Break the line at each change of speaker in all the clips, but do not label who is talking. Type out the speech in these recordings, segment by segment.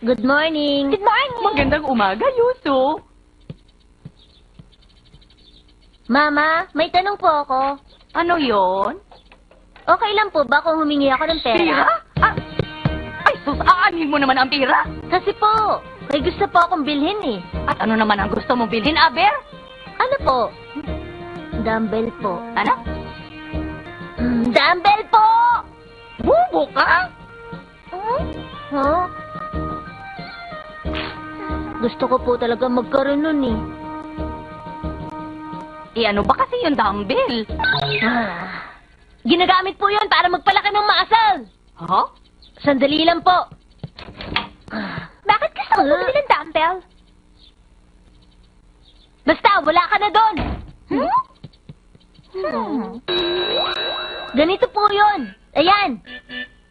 Good morning.
Good morning.
Magandang umaga, Yuso.
Mama, may tanong po ako.
Ano yon?
Okay lang po ba kung humingi ako ng pera?
Pira? Ah, ay, sus, aanin mo naman ang pira.
Kasi po, may gusto po akong bilhin eh.
At ano naman ang gusto mong bilhin, Aber?
Ano po? Dumbbell po.
Ano?
Dumbbell po!
Bubo ka?
Huh? Gusto ko po talaga magkaroon nun eh.
Ano ba kasi yung dumbbell?
Ginagamit po yun para magpalaki ng muscle.
Ha?
Sandali lang po.
Bakit gusto mo bumili ng dumbbell?
Basta, wala ka na doon. Ganito po yun. Ayan.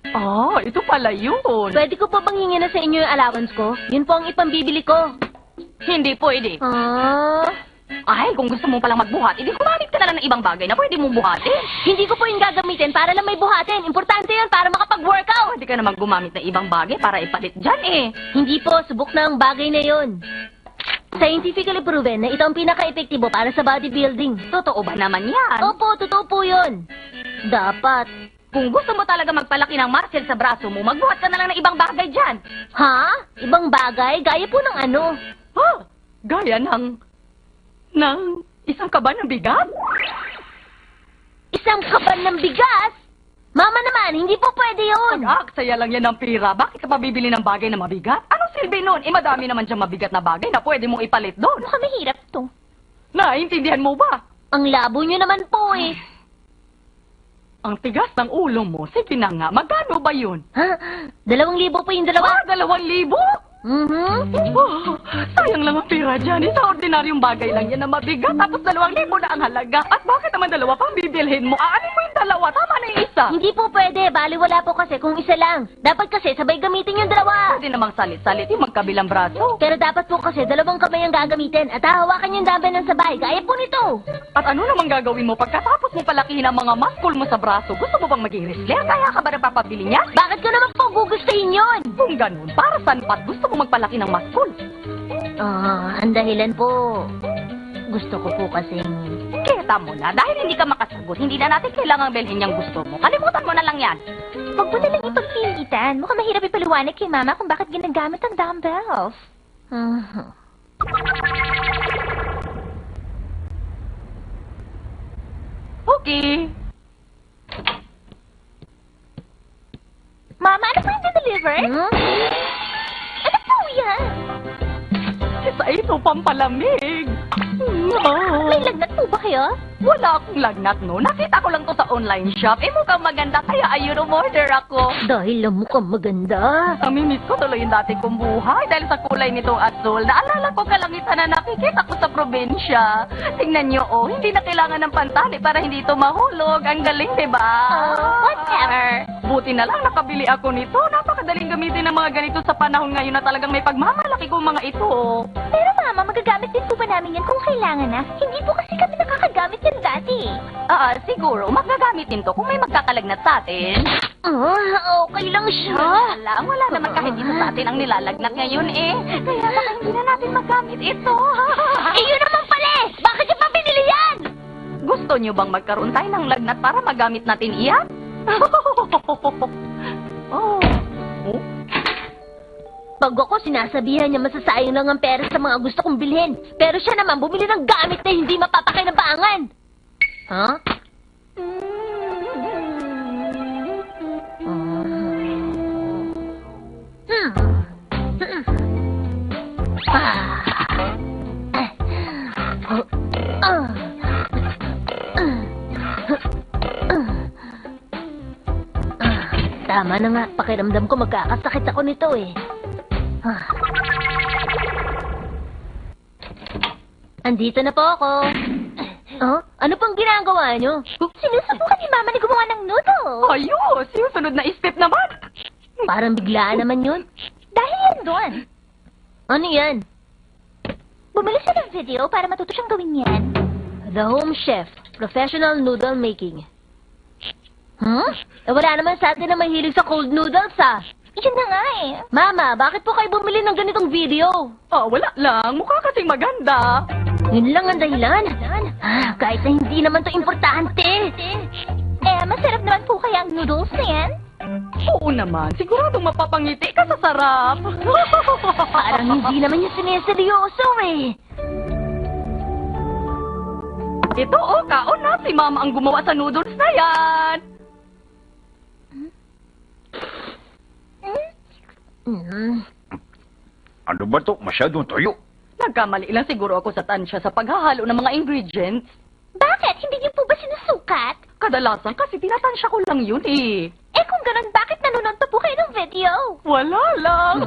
Ah, ito pala yun.
Pwede ko po bang hingin na sa inyo yung allowance ko? Yun po ang ipambibili ko.
Hindi pwede. Ay, kung gusto mo palang magbuhat, edi gumamit ka na lang ng ibang bagay na pwede mong buhatin.
Hindi ko po yung gagamitin para lang may buhatin. Importante yun para makapag-workout.
Pwede ka naman gumamit ng ibang bagay para ipalit dyan eh.
Hindi po, subok na ang bagay na yun. Scientifically proven na ito ang pinaka-epektibo para sa bodybuilding.
Totoo ba naman yan?
Opo, totoo po yun. Dapat.
Kung gusto mo talaga magpalaki ng muscle sa braso mo, magbuhat ka na lang ng ibang bagay dyan.
Ha? Ibang bagay? Gaya po ng ano?
Ha? Gaya ng isang kaban ng bigat?
Isang kaban ng bigas? Mama naman, hindi po pwede yun.
Pag-aksaya lang yan ng pira, bakit ka pa bibili ng bagay na mabigat? Anong silbi nun? Madami naman dyan mabigat na bagay na pwede mong ipalit doon.
Mukhang mahirap to.
Naintindihan mo ba?
Ang labo nyo naman po eh.
Ang tigas ng ulo mo, sige na nga, magkano ba yun?
Ha? 2,000 po yung dalawa?
2,000?
Mhm.
Oh, sayang lang ang pira dyan. Sa ordinaryong bagay lang yan na mabigat. Tapos 2,000 na ang halaga. At bakit naman dalawa pang bibilhin mo? Aanin mo yung dalawa. Tama na yung isa.
Hindi po pwede. Baliwala po kasi kung isa lang. Dapat kasi sabay gamitin yung dalawa.
Pwede namang salit-salit yung magkabilang braso.
Pero dapat po kasi 2 kamay ang gagamitin at hahawakan yung dumbbell ng sabay. Gaya po nito.
At ano namang gagawin mo pagkatapos mo palakihin ang mga muscle mo sa braso? Gusto mo bang maging wrestler? Kaya ka ba napapabili niya?
Bakit ko naman po gugustuhin yun?
Kung ganun, para saan pat gusto mo magpalaki ng muscle?
Ang dahilan po. Gusto ko po kasing...
Kita mo na, dahil hindi ka makasagot, hindi na natin kailangang bilhin yung gusto mo. Kalimutan mo na lang yan.
Huwag mo na lang ipagpilitan. Mukhang mahirap ipaliwanag kay Mama kung bakit ginagamit ang dumbbells.
Okay.
Mama, ano po yung deliver? Ano po yan?
Isa ito pampalamig.
May lagnat po ba kayo?
Wala akong lagnat, no? Nakita ko lang to sa online shop. Mukhang maganda, kaya ayun, umorder ako.
Dahil lang mukhang maganda.
Namimiss ko tuloy yung dati kong buhay dahil sa kulay nitong asul. Naalala ko kalangitan na nakikita ko sa probinsya. Tingnan nyo, oh, hindi na kailangan ng pantali para hindi ito mahulog. Ang galing, diba?
Whatever.
Buti na lang nakabili ako nito. Napakadaling gamitin ng mga ganito sa panahon ngayon na talagang may pagmamalaki kong mga ito, oh.
Pero Mama, magagamit din po ba namin yan kung kailangan na? Hindi po kasi kami nakakagamit yan dati.
Siguro, magagamit din to kung may magkakalagnat sa atin.
Okay lang siya.
Wala naman kahit dito sa atin ang nilalagnat ngayon eh. Kaya baka hindi na natin magamit ito.
Yun naman pala eh. Bakit niyo pa binili yan?
Gusto nyo bang magkaroon tayo ng lagnat para magamit natin iyan? Oh.
Pag ako sinasabihan niya masasayang lang ang pera sa mga gusto kong bilhin. Pero siya naman bumili ng gamit na hindi mapapakinabangan. Ha? Tama na nga, pakiramdam ko magkakasakit ako nito eh. Andito na po ako. Ano pang ginagawa niyo?
Sinusubukan ni Mama na gumawa ng noodles.
Ayos! Yung sunod na step naman.
Parang biglaan naman yun.
Dahil yan doon.
Ano yan?
Bumili siya ng video para matuto siyang gawin yan.
The Home Chef, Professional Noodle Making. Wala naman sa atin na mahilig sa cold noodles, ah.
Yun na nga eh.
Mama, bakit po kayo bumili ng ganitong video?
Wala lang. Mukha kasing maganda.
Yun lang ang dahilan. Kahit na hindi naman to importante.
Masarap naman po kaya ang noodles na yan?
Oo naman. Siguradong mapapangiti ka sa sarap.
Parang hindi naman niya sineseryoso eh.
Ito, kaon na. Si Mama ang gumawa sa noodles na yan.
Ano ba to? Masyadong tuyo.
Nagkamali lang siguro ako sa tansya sa paghahalo ng mga ingredients.
Bakit? Hindi niyo po ba sinusukat?
Kadalasan kasi tinatansya ko lang yun eh.
Kung ganun, bakit nanonood pa po kayo ng video?
Wala lang.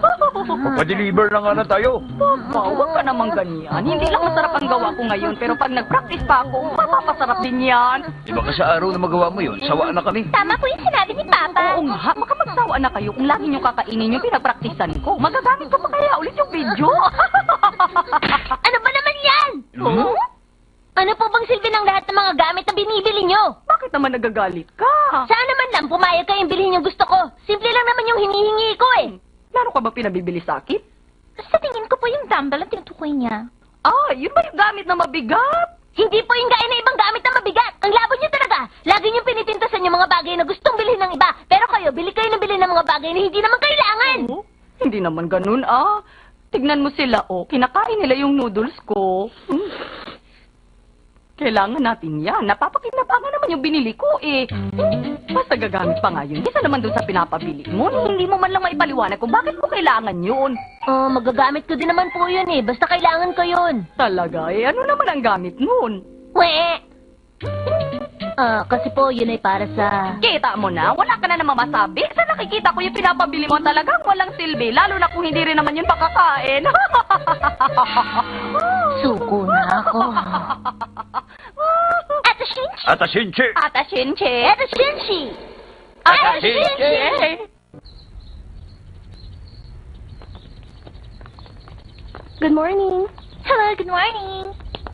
Pa-deliver na nga na tayo.
Papa, huwag ka namang ganyan. Hindi lang masarap ang gawa ko ngayon, pero pag nag-practice pa ako, mapapasarap din yan.
Di ba sa araw na magawa mo yun, sawa na kami.
Tama po yung sinabi ni Papa.
Oo nga, makamagsawa na kayo kung lagi nyo kakainin yung pinagpraktisan ko. Magagamit ko pa kaya ulit yung video.
Ano ba naman yan?
Oh?
Ano po bang silbi ng lahat ng mga gamit na binibili nyo?
Bakit naman nagagalit ka?
Sana man lang pumayag kayong bilhin yung gusto ko. Simple lang naman yung hinihingi ko eh.
Laro ka ba pinabibili sa akin?
Sa tingin ko po yung dumbbell ang tinutukoy niya.
Yun ba yung gamit na mabigat?
Hindi po yung gaya na ibang gamit na mabigat. Ang labo nyo talaga. Lagi nyo pinitintasan yung mga bagay na gustong bilhin ng iba. Pero kayo, bili kayo ng bili ng mga bagay na hindi naman kailangan.
Oh, hindi naman ganun Tignan mo sila kinakain nila yung noodles ko. Kailangan natin yan. Napapakinabangan naman yung binili ko eh. Basta gagamit pa nga yun. Isa naman dun sa pinapabili mo. Hindi mo man lang maipaliwanag kung bakit ko kailangan yun.
Magagamit ko din naman po yun eh. Basta kailangan ko yun.
Talaga ano naman ang gamit nun?
Kasi po yun ay para sa...
Kita mo na, wala ka na namang masabi. Sa nakikita ko yung pinapabili mo talagang walang silbi. Lalo na kung hindi rin naman yun pakakain.
Suko na ako.
Ate Shinchi!
Ata Shinchi!
Ata Shinche!
Eto, Shinchi!
Ata
Shinche!
Shinche!
Good morning. Hello, good morning.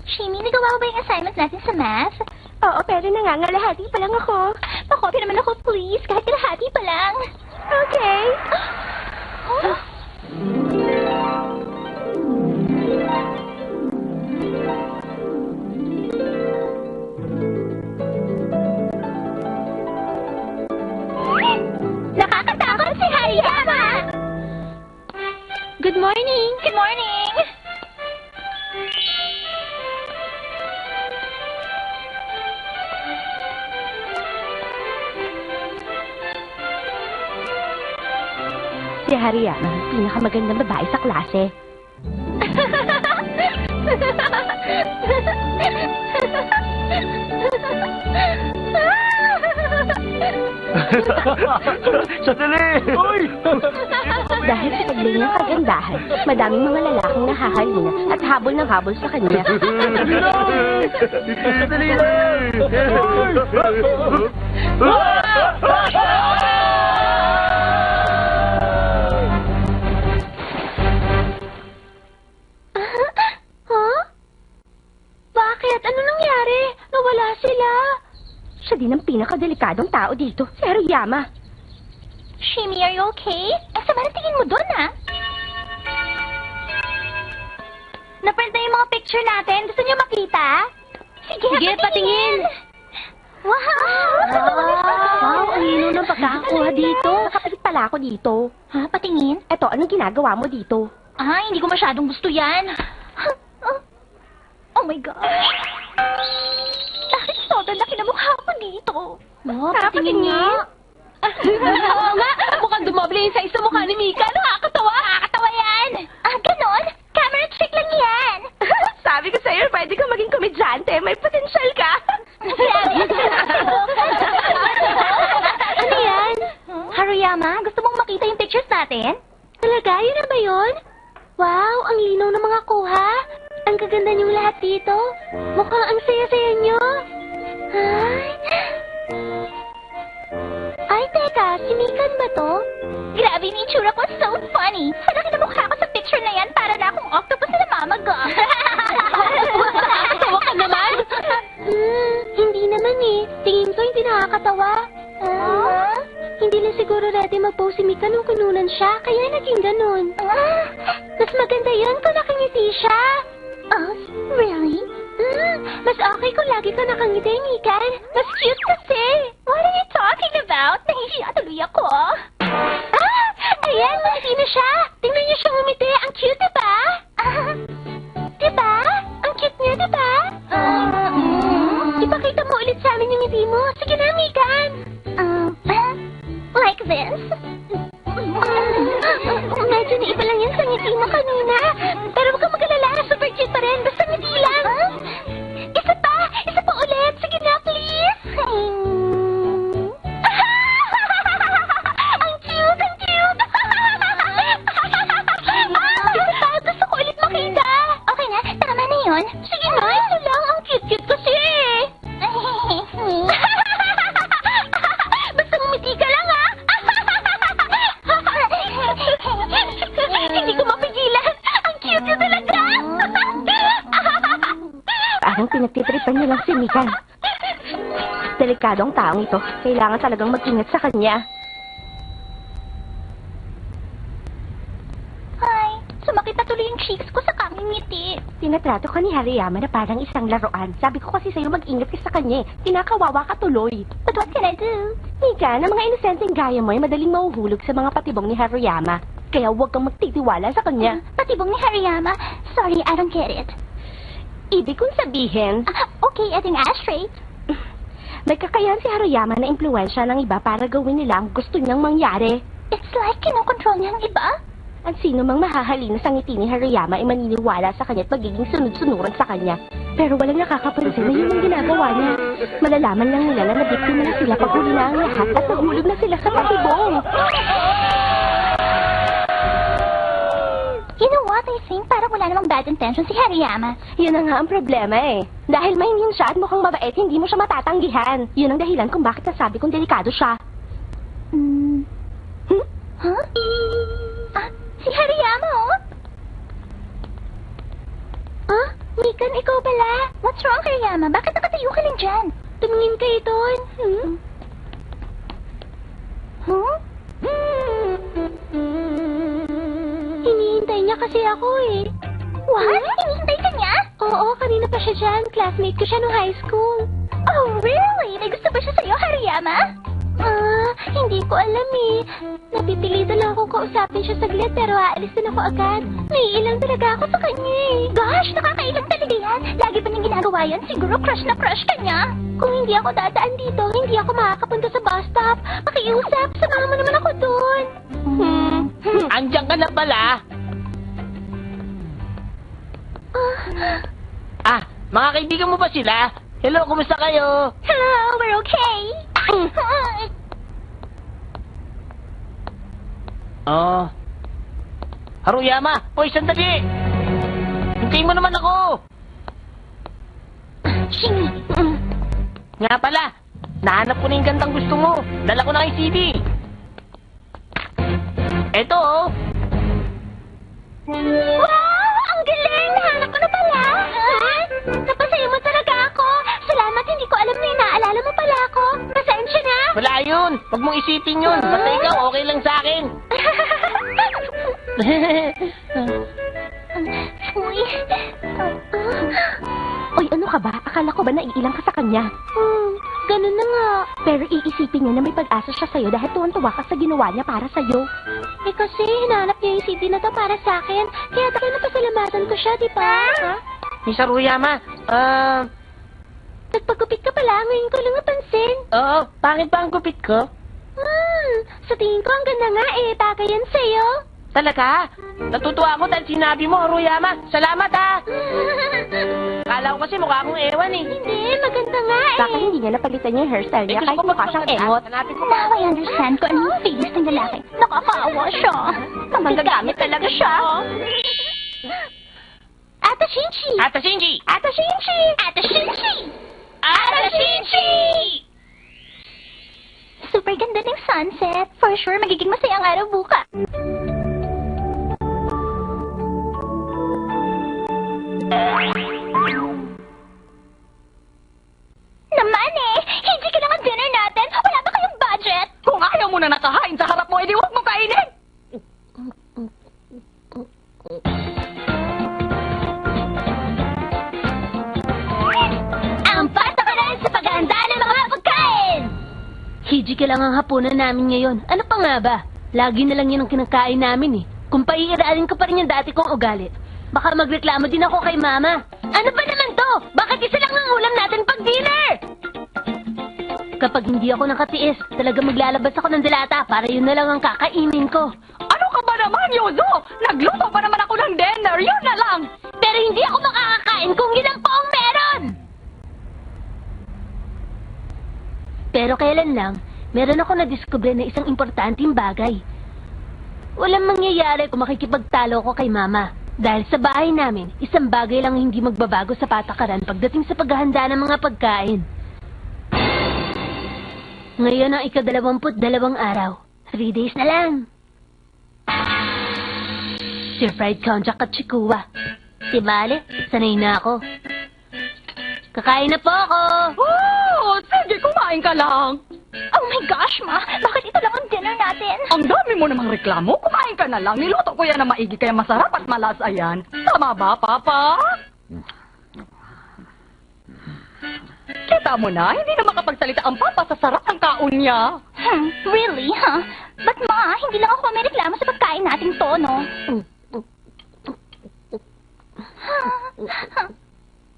Shimi, nagawa mo ba yung assignment natin sa math? Oo, pero nangangalahati pa lang ako. Pakopya naman ako, please. Kahit kalahati pa lang. Okay. Nakakatakot si Hariyama! Good morning! Good morning! Si Hariyama ang pinakamagandang babae sa klase.
Sandali! Uy!
Dahil sa paglingang ng kagandahan, madaming mga lalaking nahahalina at habol ng habol sa kanya.
Sandali lang!
Huh? Bakit? Ano nangyari? Nawala sila. Siya din ang pinakadelikadong tao dito, si Hariyama. Shimi, are you okay? Ang sama ng tingin mo doon, Naprint na yung mga picture natin. Gusto niyo makita? Sige, patingin. Wow!
Wow, ang lino ng pagkakakuha dito.
Nakapalit pala ako dito. Ha? Patingin? Eto, anong ginagawa mo dito? Hindi ko masyadong gusto yan. Oh my gosh. Bakit sobrang laki na mukha ko dito?
Patingin nga. Oo nga, mukhang dumable yung size sa mukha ni Mika. Nakakatawa.
Nakakatawa yan. Ganon? Camera trick lang yan.
Sabi ko sa'yo, pwede ka maging komedyante. May potential ka.
Ano yan? Hariyama, gusto mong makita yung pictures natin? Talaga? Yun na ba yun? Wow, ang linaw ng mga kuha. Ang gaganda niyong lahat dito. Mukhang ang saya-saya niyo. Ay, teka, si Mikan ba to? Grabe yung itsura ko, so funny. Sa laki na mukha ko sa picture na yan, para na akong octopus na mamaga.
Nakakatawa ka naman.
Hindi naman eh. Tingin ko hindi nakakatawa. Hindi na siguro ready mag-pose si Mika nung kinunan maganda yun kung nakangiti siya. Oh, really? Mas okay kung lagi ka nakangiti, Mikan. Mas cute kasi. What are you talking about? Nahihiya tuloy ako. Ayan, ngumiti na siya. Tingnan niyo siya ngumiti. Ang cute, diba? Diba? Ang cute niya, diba? Ipakita mo ulit sa amin yung ngiti mo. Sige na, Mikan. Like this? Medyo naiba lang yan sa ngiti mo kanina. Pero huwag kang mag-alala. Super cute pa rin. Basta ngiti lang. Isa pa! Isa pa ulit. Sige na, please. Ang cute! Ang cute! Isa pa! Gusto ko ulit makita. Okay na. Tama na yun. Sige na. Isa lang. Ang cute-cute kasi. Basta ngumiti ka lang, ha? Hindi ko mapigilan. Ang cute niya talaga.
Parang pinagtitripan niya lang si Mikan. Delikado ang taong ito. Kailangan talagang mag-ingat sa kanya.
Ay, sumakit na tuloy yung cheeks ko sa kangingiti.
Tinatrato ka ni Hariyama na parang isang laruan. Sabi ko kasi sa'yo mag-ingat ka sa kanya. Kinakawawa ka tuloy.
But what can I do?
Mikan, ang mga inosenteng gaya mo ay madaling mahuhulog sa mga patibong ni Hariyama. Kaya huwag kang magtitiwala sa kanya.
Patibong ni Hariyama? Sorry, I don't get it.
Ibig kong sabihin,
Okay, I think straight.
may kakayahan si Hariyama na impluwensya ng iba para gawin nila ang gusto niyang mangyari.
It's like kinokontrol niya ang iba.
At sino mang mahahalina sa ngiti ni Hariyama ay maniniwala sa kanya at magiging sunod-sunuran sa kanya. Pero walang nakakapansin na yun ang ginagawa niya. Malalaman lang nila na nabiktima na sila pag huli na ang lahat at nahulog na sila sa patibong.
You know what, I think parang wala namang bad intention si Hariyama.
Yun na nga ang problema eh. Dahil mahinhin siya at mukhang mabait, hindi mo siya matatanggihan. Yun ang dahilan kung bakit nasabi kong delikado siya.
Huh? Si Hariyama, oh? Mikan, ikaw pala. What's wrong, Hariyama? Bakit nakatayo ka lang dyan? Tumingin kayo doon. Huh? Hinihintay niya kasi ako eh. What? Hinihintay ka niya? Oo, kanina pa siya dyan. Classmate ko siya nung high school. Oh, really? May gusto ba siya sa'yo, Hariyama? Hindi ko alam eh. Napipilitan lang akong kausapin siya saglit pero aalis din ako agad. Naiilang talaga ako sa kanya eh. Gosh, nakakailang talaga yan. Lagi ba niyang ginagawa yan? Siguro crush na crush ka niya. Kung hindi ako dadaan dito, hindi ako makakapunta sa bus stop. Pakiusap, samahan mo naman ako doon.
Andiyan ka na pala. Mga kaibigan mo ba sila? Hello, kumusta kayo?
Hello, we're okay.
Haruyama, hoy, sandali! Hintayin mo naman ako!
Shingi.
Nga pala, nahanap ko na yung gandang gusto mo. Dala ko na kay CD. Eto, oh.
Wow! Ang galing! Nahanap ko na pala! Napasaya mo talaga ako! Salamat, hindi ko alam na inaalala mo pala ako. Pasensya na!
Wala yun. Huwag mong isipin yun. Basta ikaw, okay lang sa akin.
Uy.
Oy, ano ka ba? Akala ko ba naiilang ka sa kanya?
Ganun na nga.
Pero iisipin niya na may pag-asa siya sa'yo dahil tuwan-tuwa ka sa ginawa niya para sa'yo.
Eh kasi, hinahanap niya yung CD na to para sa akin. Kaya tayo napasalamatan ko siya, di ba?
Miss Haruyama,
Nagpagupit ka pala, ngayon ko lang napansin.
oo, pangit ba ang gupit ko?
Sa tingin ko ang ganda nga eh. Bagay yan sa'yo.
Talaga? Natutuwa ako dahil sinabi mo, Haruyama. Salamat, ha! Akala ko kasi mukha akong ewan, eh.
Hindi, maganda nga eh.
Baka hindi niya napalitan yung hairstyle niya kahit mukha siyang engot.
Hanapin ko
Now I understand kung ano yung feelings ng lalaki. Nakakaawa siya.
Magagamit talaga siya.
Ata Shinchi!
Ata Shinji!
Ata Shinchi! Ata Shinchi! Ata Shinchi! Super ganda ng sunset. For sure, magiging masaya ang araw bukas. Naman eh! Hindi ka lang ang dinner natin! Wala ba kayong budget?
Kung ayaw mo na nakahain sa harap mo, edi huwag mo kainin!
Magical lang ang hapunan namin ngayon. Ano pa nga ba? Lagi na lang yun ang kinakain namin eh. Kung paiiralin ko pa rin yung dati kong ugali, baka magreklamo din ako kay Mama. Ano ba naman to? Bakit isa lang ang ulam natin pag dinner? Kapag hindi ako nakatiis, talaga maglalabas ako ng dilata para yun na lang ang kakainin ko.
Ano ka ba naman, Yozo? Nagluto pa naman ako ng dinner, yun na lang.
Pero hindi ako makakakain kung yun ang poong meron! Pero kailan lang, meron ako nadiskubre na isang importanteng bagay. Walang mangyayari kung makikipagtalo ko kay Mama. Dahil sa bahay namin, isang bagay lang hindi magbabago sa patakaran pagdating sa paghahanda ng mga pagkain. Ngayon ang ika-22 araw. 3 days na lang. Stir-fried konjac at chikuwa. Di bale, sanay na ako. Kakain na po ako!
Oh, sige, kumain ka lang.
Oh my gosh, Ma! Bakit ito lang ang dinner natin?
Ang dami mo namang reklamo. Kumain ka na lang. Niluto ko yan na maigi kaya masarap at malasa yan. Tama ba, Papa? Kita mo na, hindi na makapagsalita ang Papa sa sarap ng kaon niya.
Really, huh? But Ma, hindi lang ako may reklamo sa pagkain natin to, no?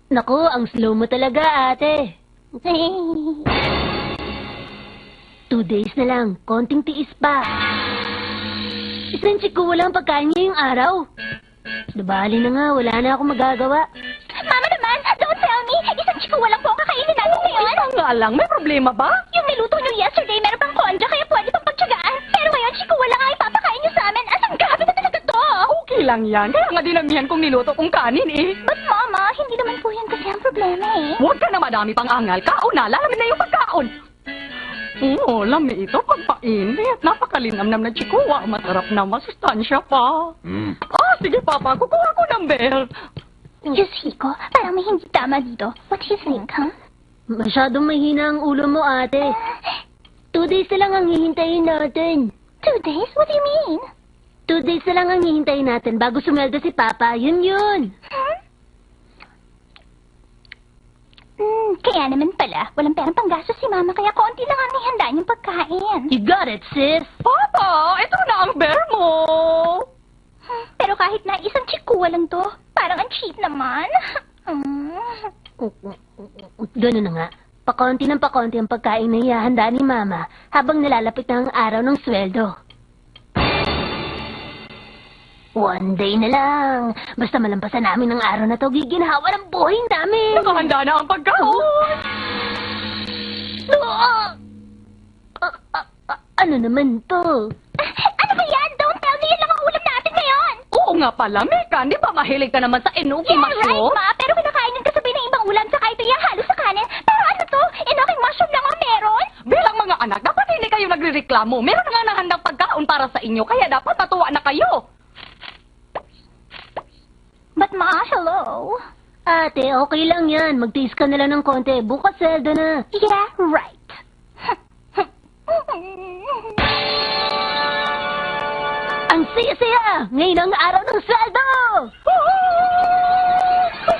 Naku, ang slow mo talaga, ate. 2 days na lang, konting tiis pa. Isang chikuwa lang pagkain ngayong araw. Nabali na nga, wala na akong magagawa.
Mama naman, don't tell me! Isang chikuwa lang po ang kakainin natin ngayon!
Isang nga lang, may problema ba?
Yung niluto nyo yesterday, meron pang konja, kaya pwede pang pagtsagaan. Pero ngayon, chikuwa lang ang ipapakain nyo sa amin. Ang gabi na talaga to!
Okay lang yan. Kaya nga dinamihan kong niluto kong kanin eh.
But Mama, hindi naman po yan kasi ang problema eh.
Huwag ka na madami pang angal. Kaon na, lalamin na yung pagkaon. Oo, lami ito pagpainit. Napakalinamnam na chikuwa. Masarap na, masustansya pa. Ah, sige Papa, kukuha ko ng bell.
Diyos Hiko, parang may hindi tama dito. What do you think, huh?
Masyadong mahina ang ulo mo, ate. 2 days na lang ang hihintayin natin.
2 days? What do you mean?
2 days na lang ang hihintayin natin bago sumweldo si Papa. Yun.
Kaya naman pala, walang perang panggastos si Mama, kaya konti lang ang ihanda niyong pagkain.
You got it, sis.
Papa, ito na ang bear mo.
Pero kahit na isang chikuwa lang to, parang ang cheap naman.
Gano'n na nga. Pakonti ng pakonti ang pagkain na ihahanda ni Mama habang nalalapit na ang araw ng sweldo. 1 day na lang. Basta malampasan namin ang araw na to, giginhawa ng buhay namin.
Nakahanda na ang pagkaon.
Ano naman to?
Ano ba yan? Don't tell me yan lang ang ulam natin ngayon.
Oo nga pala, Mika. Di ba mahilig ka naman sa enoki
Yeah,
mushroom?
right, Ma. Pero kinakainin kasabay ng ibang ulam, saka ito yung halos sa kanin. Pero ano to? Enoking mushroom lang ang meron?
Bilang mga anak, dapat hindi kayo nagrereklamo. Meron na nga nahandang pagkaon para sa inyo, kaya dapat matuwa na kayo.
But Ma, hello.
Ate, okay lang yan. Magtiis ka na lang ng konti. Bukas sweldo na.
Yeah, right.
Ang saya-saya! Ngayon ang araw ng sweldo!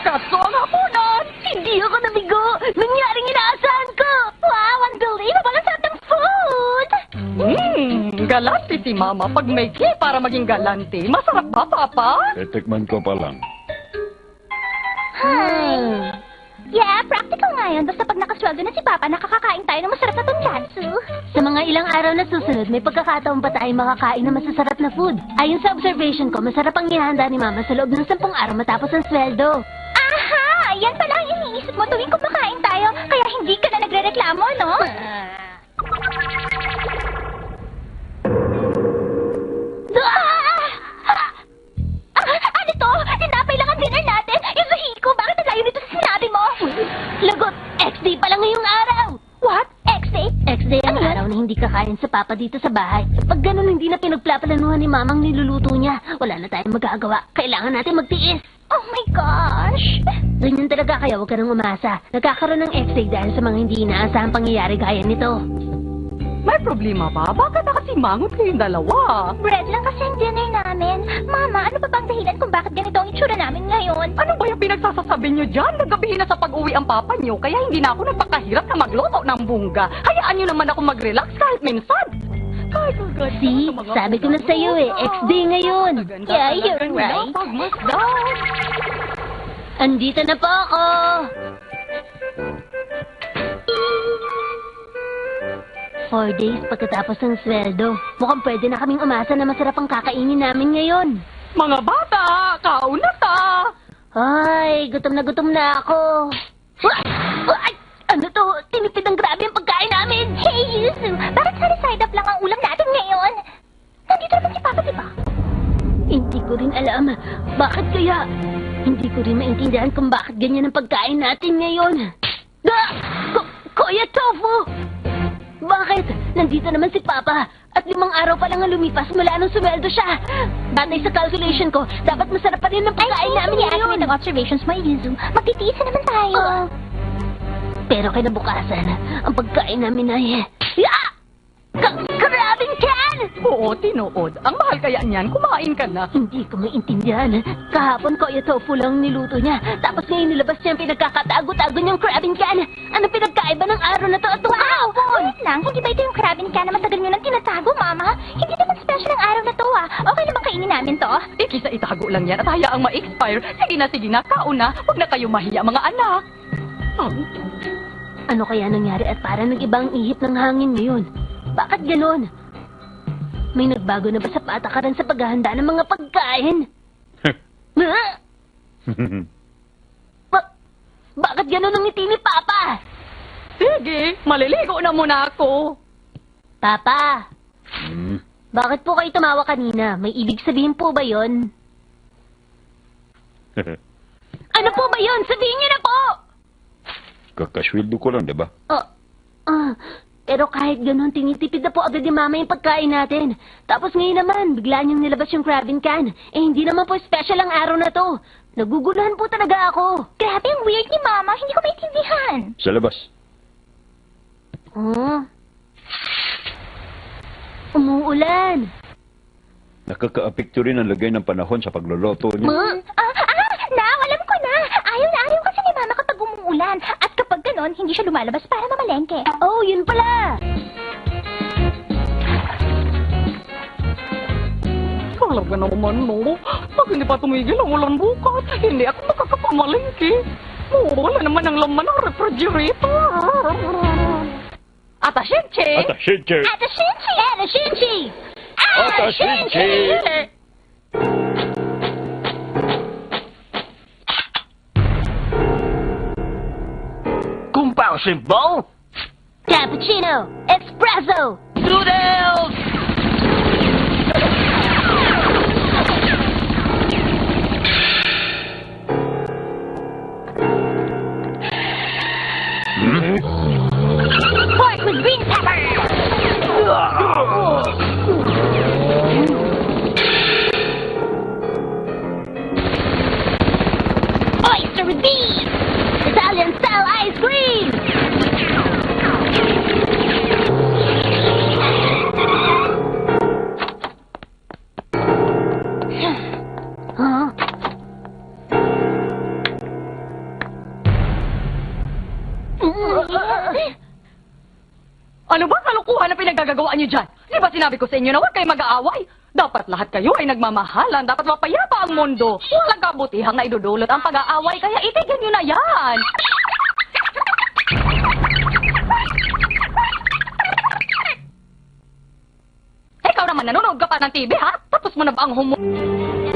Katso ang hapunan!
Hindi ako nabigo! Nangyaring inaasahan ko!
Wow, unbelievable ang sarap ng food!
Galante si Mama pag may key para maging galante. Masarap ba, Papa?
Titikman ko pa lang.
Hi. Yeah, practical nga yun. Basta pag nakasweldo na si Papa, nakakakain tayo ng masarap na tonkatsu.
Sa mga ilang araw na susunod, may pagkakataon pa tayong makakain ng masasarap na food. Ayon sa observation ko, masarap ang ihahanda ni Mama sa loob ng 10 araw matapos ang sweldo.
Aha! Yan pala ang iniisip mo tuwing kumakain tayo. Kaya hindi ka na nagre-reklamo, no? Ano to? Tinapay lang ang dinner natin. Yung Zuhiko, bakit ang layo nito sa sinabi mo?
Lagot! X-day pa lang ngayong araw!
What? X-day?
X-day ang
Ano yun?
araw na hindi kakain sa Papa dito sa bahay. Pag ganun hindi na pinagplaplanuhan ni Mamang niluluto niya, wala na tayong magagawa. Kailangan natin magtiis.
Oh my gosh!
Ganyan talaga kaya huwag ka nang umasa. Nagkakaroon ng X-day dahil sa mga hindi inaasahang pangyayari gaya nito.
May problema ba? Bakit nakasimangot kayong dalawa?
Bread lang kasi ang dinner namin. namin. Mama, ano ba bang dahilan kung bakit ganito ang itsura namin ngayon?
Ano ba yung pinagsasasabi niyo dyan? Nagabihin na sa pag-uwi ang papa niyo, kaya hindi na ako nagpakahirap na magluto ng bungga. Hayaan niyo naman ako mag-relax kahit minsan.
See, sabi ko na sa'yo eh, XD ngayon.
Yeah, you're right.
Andito na po ako. Four days pagkatapos ng sweldo. Mukhang pwede na kaming umasa na masarap ang kakainin namin ngayon.
Mga bata, kauna ta!
Ay, gutom na ako. Ay, ano to? Tinipid ang grabe ang pagkain namin.
Hey, Yuzu, bakit side up lang ang ulam natin ngayon? Nandito naman si Papa, di ba?
Hindi ko rin alam. Bakit kaya? Hindi ko rin maintindihan kung bakit ganyan ang pagkain natin ngayon. Kuya Tofu! Bakit? Nandito naman si Papa. At 5 araw pa lang ang lumipas mula nung sumweldo siya. Batay sa calculation ko, dapat masarap pa rin ang pagkain namin ngayon.
Ng observations mo, Yuzu. Magtitiis na naman tayo.
Pero kinabukasan, ang pagkain namin ay... Krabing can!
Oo, tinood. Ang mahal kaya niyan, kumain ka na.
Hindi ko maintindihan. Kahapon Kuya Tofu lang niluto niya. Tapos ngayon nilabas niya ang pinagkakatago-tago niyang crabbing can. Anong pinagkaiba ng araw na to at wow!
Wait lang, hindi ba ito yung crabbing can na matagal nyo nang tinatago, Mama? Hindi naman special ang araw na to, ah. Okay naman kainin namin to?
Ikisa itago lang yan at hayaang ma-expire. Sige na, kauna. Huwag na kayo mahiya, mga anak.
Ano kaya nangyari at parang nag-ibang ihip ng hangin ngayon? Bakit ganon? May nagbago na ba sa patakaran sa paghahanda ng mga pagkain? Bakit ganon ang ngiti ni Papa?
Sige, maliligo na muna ako.
Papa, bakit po kayo tumawa kanina? May ibig sabihin po ba yon? Ano po ba yon? Sabihin niyo na po!
Kakasweldo ko lang, diba?
Pero kahit ganun, tinitipid na po agad ni Mama yung pagkain natin. Tapos ngayon naman, bigla niyang nilabas yung crabbing can. Hindi naman po special ang araw na to. Naguguluhan po talaga ako.
Grabe, ang weird ni Mama. Hindi ko maintindihan.
Sa labas.
Umuulan.
Nakaka-apekto rin ang lagay ng panahon sa pagluluto niyo.
Alam ko na. Ayaw kasi ni Mama kapag umuulan. At kapag ganon, hindi siya lumalabas para mamalengke.
Oh, yun pala.
Talaga naman, no? Pag hindi pa tumigil ang ulan bukas, hindi ako makakapamalingki. Wala naman ang laman ng refrigerator. Atashinchi!
Atashinchi!
Atashinchi!
Atashinchi!
Atashinchi!
Impossible!
Cappuccino! Espresso!
Noodles!
Pork with green pepper! Oyster with beef! Italian style ice cream! Huh?
Ano ba kalukuhan na pinagagagawa niyo dyan? Di ba sinabi ko sa inyo na huwag kayo mag-aaway? Dapat lahat kayo ay nagmamahalan. Dapat mapayapa ang mundo. Walang kabutihang na idudulot ang pag-aaway, kaya itigil niyo na yan. Ikaw naman, nanonood ka pa ng TV, ha? Tapos mo na ba ang